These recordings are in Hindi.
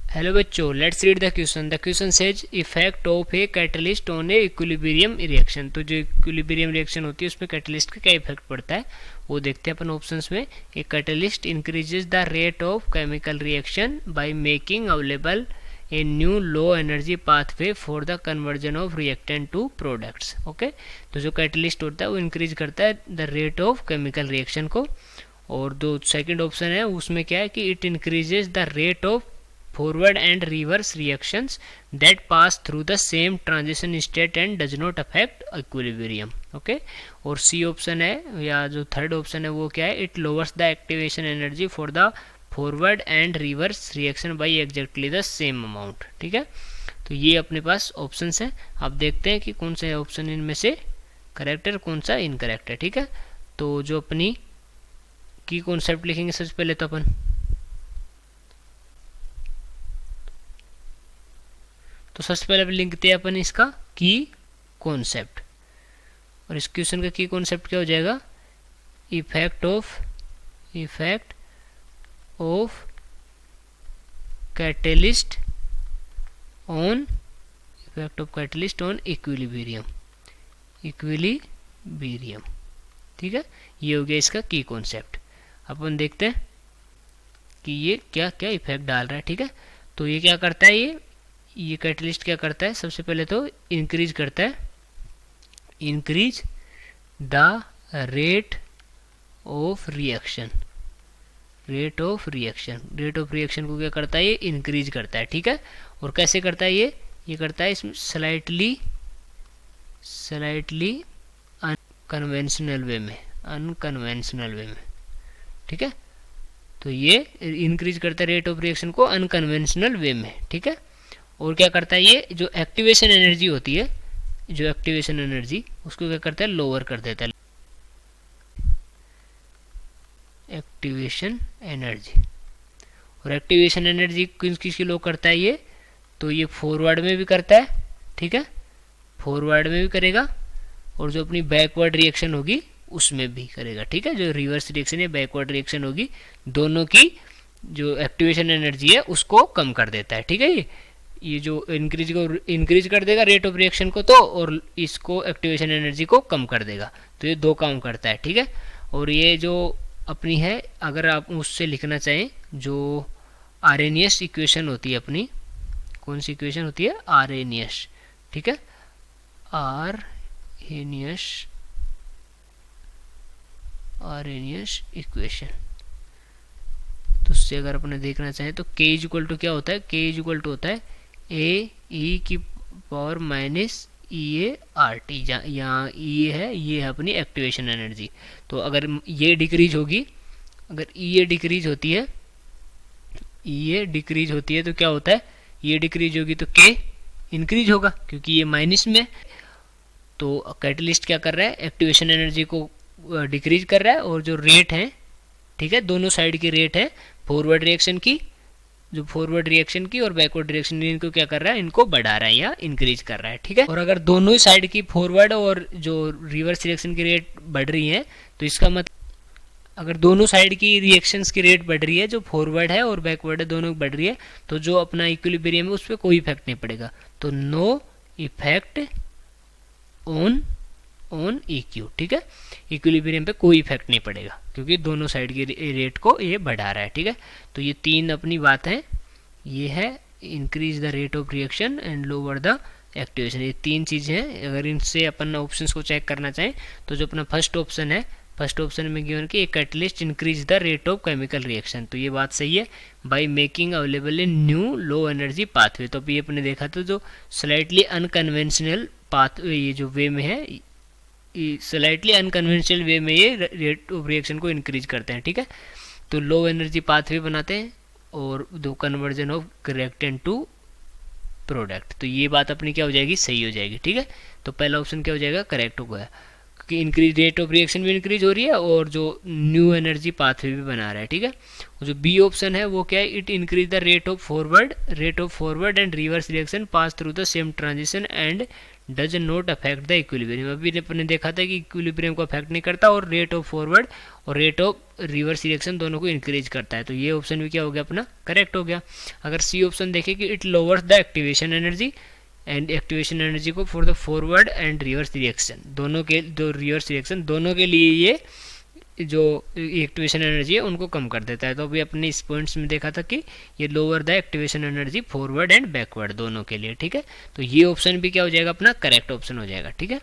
हेलो बच्चों, let's read the question. The question says effect of a catalyst on A equilibrium reaction. तो जो इक्विलिब्रियम रिएक्शन होती है उसमें कैटलिस्ट का क्या इफेक्ट पड़ता है वो देखते हैं अपन ऑप्शंस में। A catalyst increases the rate of chemical reaction by making available a new low energy pathway for the conversion of reactant to products. Okay, तो जो कैटलिस्ट होता है वो इंक्रीज करता है the rate of chemical reaction को। और जो सेकेंड ऑप्शन है उसमें क्या है कि it increases the rate of forward and reverse reactions that pass through the same transition state and does not affect equilibrium। Okay, और सी ऑप्शन है या जो थर्ड ऑप्शन है वो क्या है, it lowers the activation energy for the forward and reverse reaction by exactly the same amount. ठीक है, तो ये अपने पास ऑप्शन है। आप देखते हैं कि कौन सा ऑप्शन इनमें से करेक्ट है और कौन सा इनकरेक्ट है। ठीक है, तो जो अपनी की कॉन्सेप्ट लिखेंगे सबसे पहले तो अपन, तो सबसे पहले लिखते हैं अपन इसका की कॉन्सेप्ट। और इस क्वेश्चन का की कॉन्सेप्ट क्या हो जाएगा, effect of catalyst on equilibrium. ठीक है, ये हो गया इसका की कॉन्सेप्ट। अपन देखते हैं कि ये क्या क्या इफेक्ट डाल रहा है। ठीक है, तो ये क्या करता है, ये कैटलिस्ट क्या करता है, सबसे पहले तो इंक्रीज करता है, increase the rate of reaction को क्या करता है, ये इंक्रीज करता है। ठीक है, और कैसे करता है ये करता है इसमें स्लाइटली अनकन्वेंशनल वे में। ठीक है, तो ये इंक्रीज करता है रेट ऑफ रिएक्शन को अनकन्वेंशनल वे में। ठीक है, और क्या करता है, ये जो एक्टिवेशन एनर्जी होती है, उसको क्या करता है, लोअर कर देता है। एक्टिवेशन एनर्जी किसकी लो करता है ये, तो ये फॉरवर्ड में भी करता है। ठीक है, फॉरवर्ड में भी करेगा और जो अपनी बैकवर्ड रिएक्शन होगी उसमें भी करेगा। ठीक है, जो रिवर्स रिएक्शन या बैकवर्ड रिएक्शन होगी दोनों की जो एक्टिवेशन एनर्जी है उसको कम कर देता है। ठीक है, ये जो इंक्रीज कर देगा रेट ऑफ रिएक्शन को, तो और इसको एक्टिवेशन एनर्जी को कम कर देगा, तो ये दो काम करता है। ठीक है, और ये जो अपनी है, अगर आप उससे लिखना चाहें, जो आरेनियस इक्वेशन होती है अपनी, कौन सी इक्वेशन होती है, आरेनियस। ठीक है, आरेनियस इक्वेशन, तो उससे अगर अपने देखना चाहें तो k इक्वल टू क्या होता है, k इक्वल टू होता है ए ई की पावर माइनस EART। यहाँ ये है अपनी एक्टिवेशन एनर्जी। तो अगर ये डिक्रीज होगी, अगर ये डिक्रीज होती है तो क्या होता है, ये डिक्रीज होगी तो k इंक्रीज होगा क्योंकि ये माइनस में। तो कैटलिस्ट क्या कर रहा है, एक्टिवेशन एनर्जी को डिक्रीज कर रहा है, और जो रेट है, ठीक है, दोनों साइड की रेट है फॉरवर्ड रिएक्शन की और बैकवर्ड रिएक्शन, इनको क्या कर रहा है, इनको बढ़ा रहा है या इंक्रीज कर रहा है। ठीक है, और अगर दोनों ही साइड की फॉरवर्ड और जो रिवर्स रिएक्शन की रेट बढ़ रही है, तो इसका मतलब अगर दोनों साइड की रिएक्शंस की रेट बढ़ रही है, जो फॉरवर्ड है और बैकवर्ड है दोनों बढ़ रही है, तो जो अपना इक्विलिब्रियम है उस पर कोई इफेक्ट नहीं पड़ेगा। तो नो इफेक्ट ऑन EQ। ठीक है, इक्विलिब्रियम पे कोई इफेक्ट नहीं पड़ेगा क्योंकि दोनों साइड की रेट को ये बढ़ा रहा है। ठीक है, तो ये तीन अपनी बात है, ये है increase the rate of reaction and lower the activation, ये तीन चीज़ें हैं। अगर इनसे अपन ऑप्शंस को चेक करना चाहें तो जो अपना फर्स्ट ऑप्शन में गिवन कि एक catalyst increase the rate of chemical reaction, तो ये बात सही है, bye making available in new low energy pathway. तो अभी अपने देखा था जो स्लाइटली अनकन्वेंशनल पाथवे, ये जो वे में है, स्लाइटली अनकन्वेंशनल वे में ये रेट ऑफ रिएक्शन को इंक्रीज करते हैं। ठीक है, तो लो एनर्जी पाथवे बनाते हैं और दो conversion of reactant to product, तो ये बात अपनी क्या हो जाएगी, सही हो जाएगी। ठीक है, तो पहला ऑप्शन क्या हो जाएगा, करेक्ट हो गया क्योंकि इंक्रीज रेट ऑफ रिएक्शन भी इंक्रीज हो रही है और जो न्यू एनर्जी पाथवे भी बना रहा है। ठीक है, जो बी ऑप्शन है वो क्या है, it increase the rate of forward and reverse reaction pass through the same transition and does not affect the equilibrium. अभी अपने देखा था कि इक्विलिब्रियम को अफेक्ट नहीं करता और रेट ऑफ फॉरवर्ड और रेट ऑफ रिवर्स रिएक्शन दोनों को इंक्रीज करता है। तो ये ऑप्शन भी क्या हो गया अपना करेक्ट हो गया। अगर सी ऑप्शन देखें कि it lowers the activation energy and activation energy को for the forward and reverse reaction, दोनों के जो रिवर्स रिएक्शन दोनों के लिए ये जो एक्टिवेशन एनर्जी है उनको कम कर देता है। तो अभी अपने इस पॉइंट्स में देखा था कि ये lower the activation energy forward and backward दोनों के लिए, ठीक है। तो ये ऑप्शन भी क्या हो जाएगा अपना करेक्ट ऑप्शन हो जाएगा, ठीक है।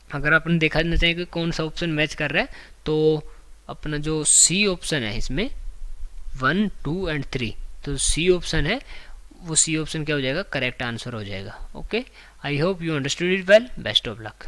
अगर अपन देखना चाहें कि कौन सा ऑप्शन मैच कर रहा है तो अपना जो सी ऑप्शन है इसमें 1, 2 एंड 3, तो सी ऑप्शन है वो सी ऑप्शन क्या हो जाएगा करेक्ट आंसर हो जाएगा। Okay, I hope you understood it well, best of luck.